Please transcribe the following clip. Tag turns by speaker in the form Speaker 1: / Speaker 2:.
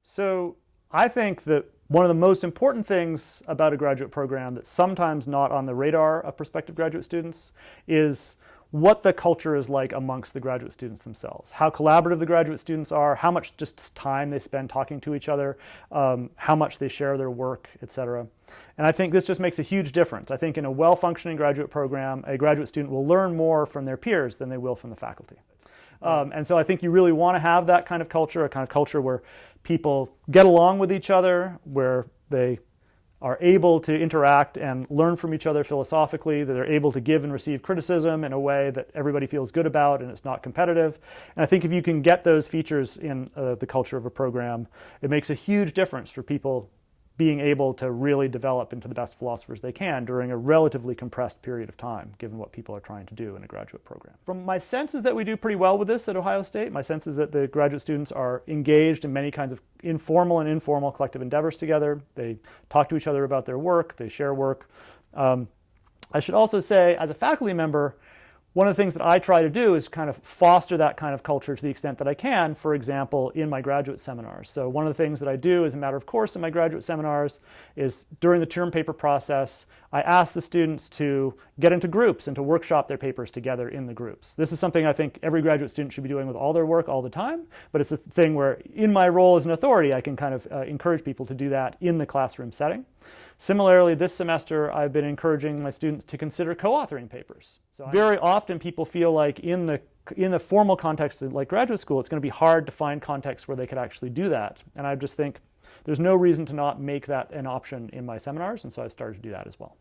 Speaker 1: So I think that one of the most important things about a graduate program that's sometimes not on the radar of prospective graduate students is what the culture is like amongst the graduate students themselves. How collaborative the graduate students are, how much just time they spend talking to each other, how much they share their work, etc. And I think this just makes a huge difference. I think in a well-functioning graduate program, a graduate student will learn more from their peers than they will from the faculty. And so I think you really want to have that kind of culture, a kind of culture where people get along with each other, where they are able to interact and learn from each other philosophically, that they're able to give and receive criticism in a way that everybody feels good about and it's not competitive. And I think if you can get those features in the culture of a program, it makes a huge difference for people being able to really develop into the best philosophers they can during a relatively compressed period of time, given what people are trying to do in a graduate program. From my sense is that we do pretty well with this at Ohio State. My sense is that the graduate students are engaged in many kinds of informal and informal collective endeavors together. They talk to each other about their work, they share work. I should also say, as a faculty member, one of the things that I try to do is kind of foster that kind of culture to the extent that I can, for example, in my graduate seminars. So one of the things that I do as a matter of course in my graduate seminars is during the term paper process, I ask the students to get into groups and to workshop their papers together in the groups. This is something I think every graduate student should be doing with all their work all the time, but it's a thing where in my role as an authority, I can kind of encourage people to do that in the classroom setting. Similarly, this semester, I've been encouraging my students to consider co-authoring papers. So very often people feel like in the formal context of like graduate school, it's going to be hard to find contexts where they could actually do that. And I just think there's no reason to not make that an option in my seminars, and so I've started to do that as well.